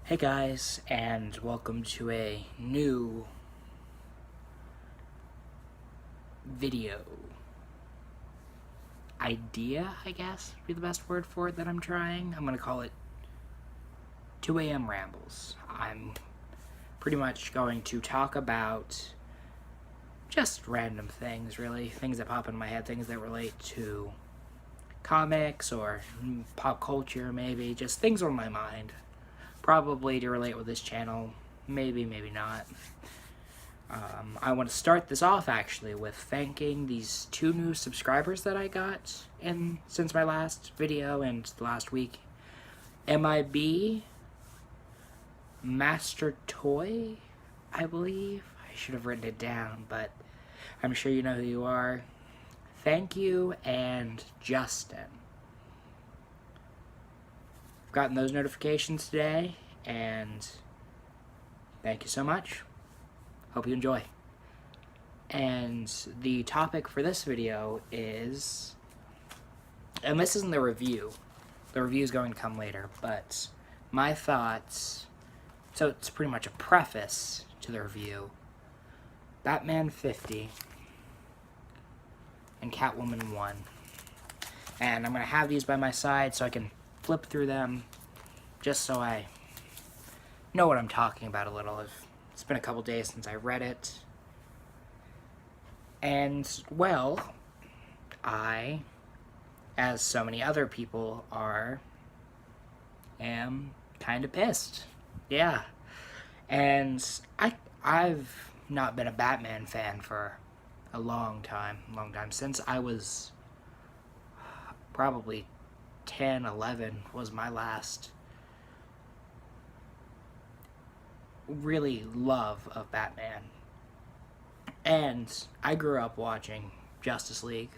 Hey guys, and welcome to a new video idea, I guess would be the best word for it that I'm trying. I'm going to call it 2 AM Rambles. I'm pretty much going to talk about just random things, really. Things that pop in my head, things that relate to comics or pop culture, maybe. Just things on my mind. Probably to relate with this channel, maybe not. I want to start this off actually with thanking these 2 new subscribers that I got since my last video and last week. MIB Master Toy, I believe. I should have written it down, but I'm sure you know who you are. Thank you, and Justin. Gotten those notifications today, and thank you so much. Hope you enjoy. And the topic for this video is, and this isn't the review is going to come later, but my thoughts, so it's pretty much a preface to the review. Batman 50 and Catwoman 1. And I'm going to have these by my side so I can flip through them, just so I know what I'm talking about a little. It's been a couple days since I read it. And, well, I, as so many other people are, am kind of pissed. Yeah. And I've not been a Batman fan for a long time. Since I was probably 10, 11 was my last really love of Batman. And I grew up watching Justice League,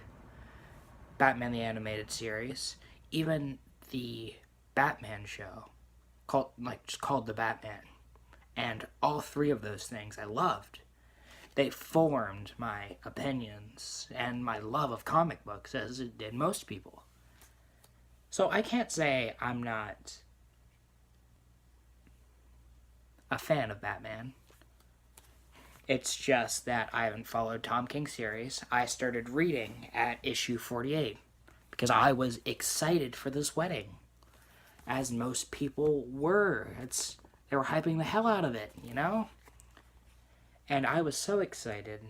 Batman the Animated Series, even the Batman show, just called The Batman. And all 3 of those things I loved. They formed my opinions and my love of comic books, as it did most people. So I can't say I'm not a fan of Batman. It's just that I haven't followed Tom King's series. I started reading at issue 48 because I was excited for this wedding, as most people were. They were hyping the hell out of it, you know? And I was so excited.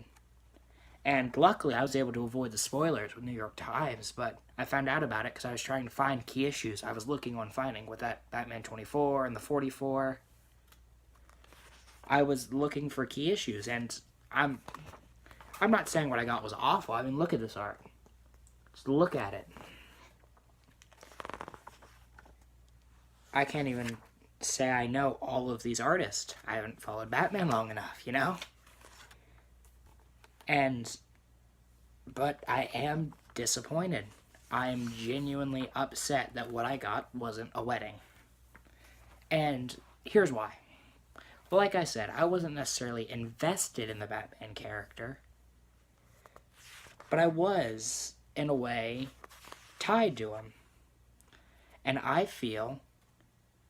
And luckily I was able to avoid the spoilers with New York Times, but I found out about it because I was trying to find key issues I was looking on finding with that Batman 24 and the 44. I was looking for key issues, and I'm not saying what I got was awful. I mean, look at this art. Just look at it. I can't even say I know all of these artists. I haven't followed Batman long enough, you know? But I am disappointed. I am genuinely upset that what I got wasn't a wedding. And here's why. Well, like I said, I wasn't necessarily invested in the Batman character, but I was, in a way, tied to him. And I feel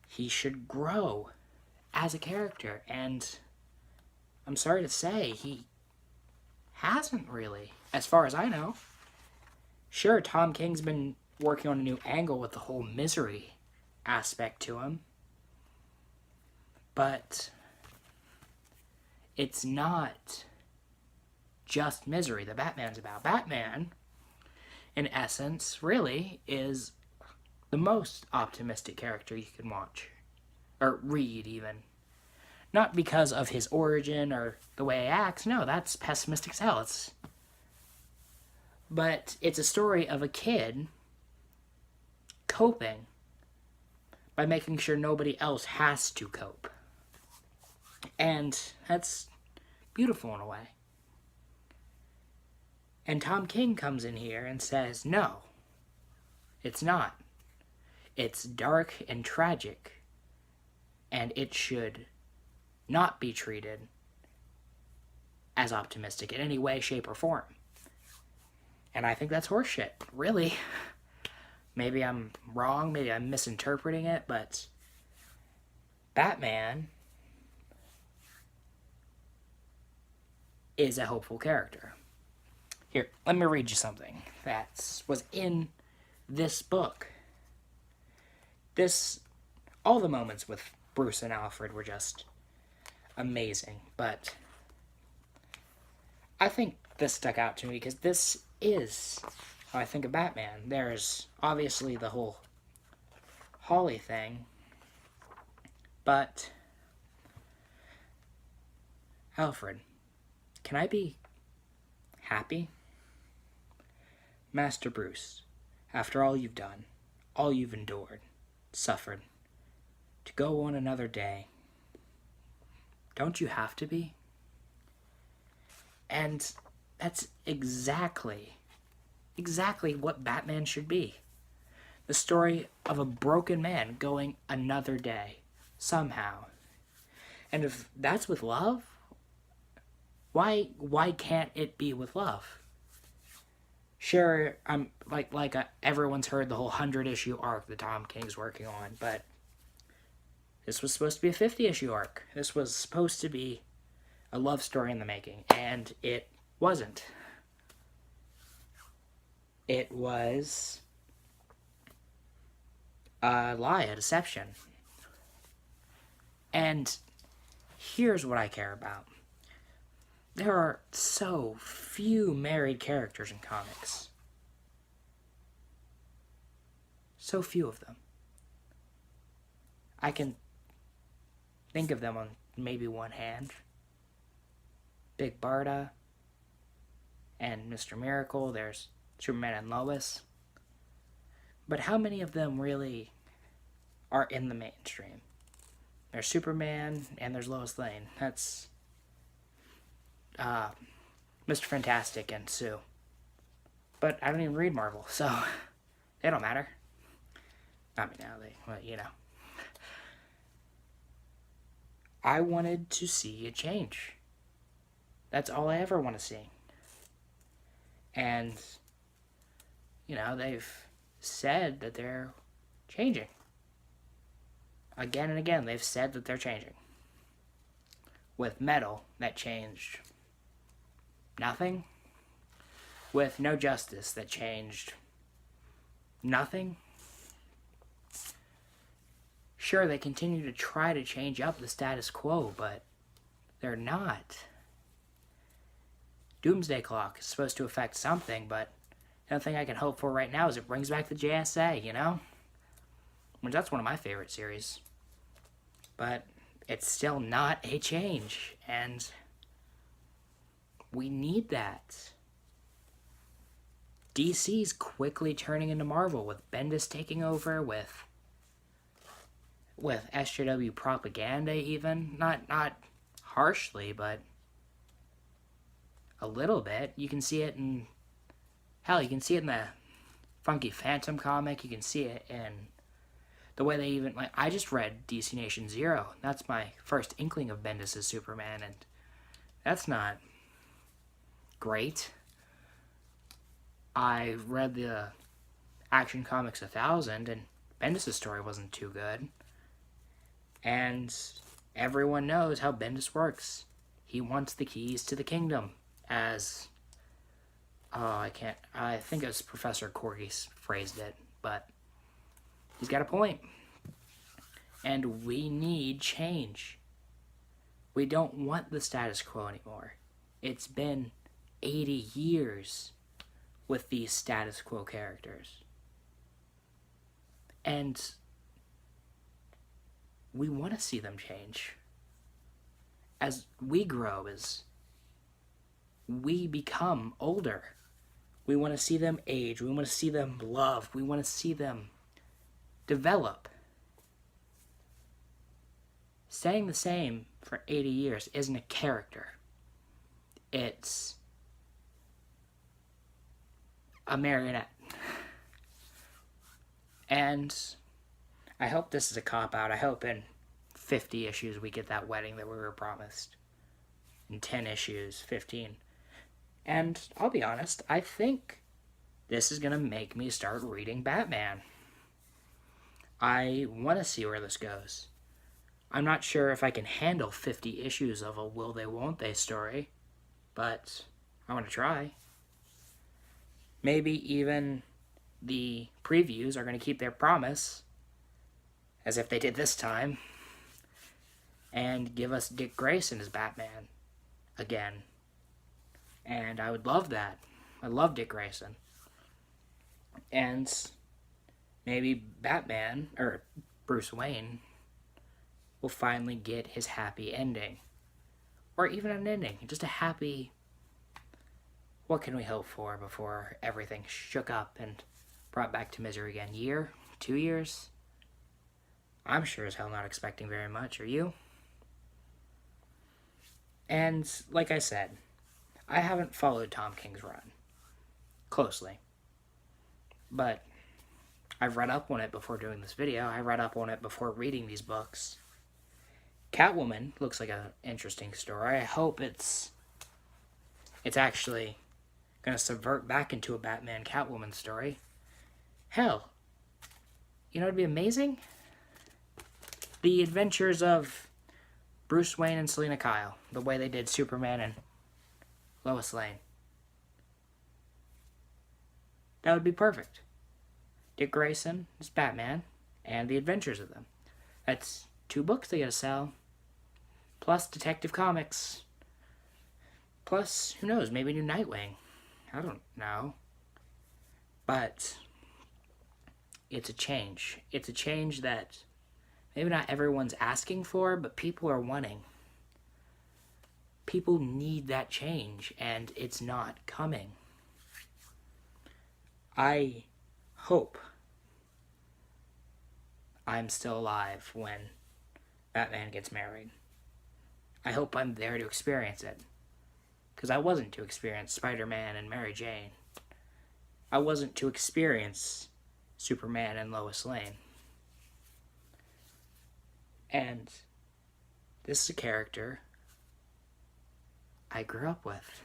he should grow as a character, and I'm sorry to say, he hasn't really, as far as I know. Sure, Tom King's been working on a new angle with the whole misery aspect to him, but it's not just misery that Batman's about. Batman, in essence, really is the most optimistic character you can watch. Or read, even. Not because of his origin or the way he acts. No, that's pessimistic as hell. But it's a story of a kid coping by making sure nobody else has to cope. And that's beautiful in a way. And Tom King comes in here and says, no, it's not. It's dark and tragic, and it should not be treated as optimistic in any way, shape, or form. And I think that's horseshit, really. Maybe I'm wrong, maybe I'm misinterpreting it, but Batman is a hopeful character. Here, let me read you something that was in this book. All the moments with Bruce and Alfred were just amazing, but I think this stuck out to me because this is how I think of Batman. There's obviously the whole Holly thing, but Alfred, can I be happy? Master Bruce, after all you've done, all you've endured, suffered, to go on another day, don't you have to be? And that's exactly what Batman should be. The story of a broken man going another day, somehow. And if that's with love, why can't it be with love? Sure, I'm everyone's heard the whole 100-issue arc that Tom King's working on, but this was supposed to be a 50-issue arc. This was supposed to be a love story in the making, and it wasn't. It was a lie, a deception. And here's what I care about. There are so few married characters in comics. So few of them. I can think of them on maybe one hand. Big Barda and Mr. Miracle, there's Superman and Lois. But how many of them really are in the mainstream? There's Superman and there's Lois Lane. That's Mr. Fantastic and Sue. But I don't even read Marvel, so they don't matter. Not me now, I wanted to see a change. That's all I ever want to see. And, they've said that they're changing. Again and again, they've said that they're changing. With Metal, that changed nothing. With No Justice, that changed nothing. Sure, they continue to try to change up the status quo, but they're not. Doomsday Clock is supposed to affect something, but the only thing I can hope for right now is it brings back the JSA, Which that's one of my favorite series. But it's still not a change, and we need that. DC's quickly turning into Marvel, with Bendis taking over, with SJW propaganda even. Not harshly, but a little bit. You can see it in the Funky Phantom comic. You can see it in the way they even, I just read DC Nation Zero. That's my first inkling of Bendis' Superman, and that's not great. I read the Action Comics 1000, and Bendis' story wasn't too good. And everyone knows how Bendis works. He wants the keys to the kingdom, as I think it was Professor Corgi phrased it, but he's got a point. And we need change. We don't want the status quo anymore. It's been 80 years with these status quo characters. And we want to see them change. As we grow, as we become older, we want to see them age. We want to see them love. We want to see them develop. Staying the same for 80 years isn't a character. It's a marionette. And I hope this is a cop-out. I hope in 50 issues we get that wedding that we were promised. In 10 issues, 15. And I'll be honest, I think this is going to make me start reading Batman. I want to see where this goes. I'm not sure if I can handle 50 issues of a will they won't they story, but I want to try. Maybe even the previews are going to keep their promise, as if they did this time, and give us Dick Grayson as Batman again. And I would love that. I love Dick Grayson. And maybe Batman, or Bruce Wayne, will finally get his happy ending. Or even an ending. Just a happy... What can we hope for before everything shook up and brought back to misery again? Year? 2 years? I'm sure as hell not expecting very much. Are you? And like I said, I haven't followed Tom King's run closely. But I've read up on it before doing this video. I read up on it before reading these books. Catwoman looks like an interesting story. I hope it's actually going to subvert back into a Batman Catwoman story. Hell, you know what would be amazing? The adventures of Bruce Wayne and Selina Kyle. The way they did Superman and Lois Lane. That would be perfect. Dick Grayson is Batman, and the adventures of them. That's 2 books they gotta sell. Plus Detective Comics. Plus, who knows, maybe new Nightwing. I don't know. But it's a change. It's a change that maybe not everyone's asking for, but people are wanting. People need that change, and it's not coming. I hope I'm still alive when Batman gets married. I hope I'm there to experience it. Because I wasn't to experience Spider-Man and Mary Jane. I wasn't to experience Superman and Lois Lane. And this is a character I grew up with.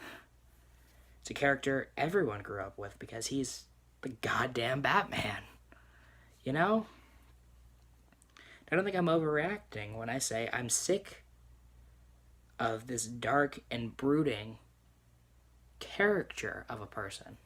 It's a character everyone grew up with because he's the goddamn Batman. You know? I don't think I'm overreacting when I say I'm sick of this dark and brooding caricature of a person.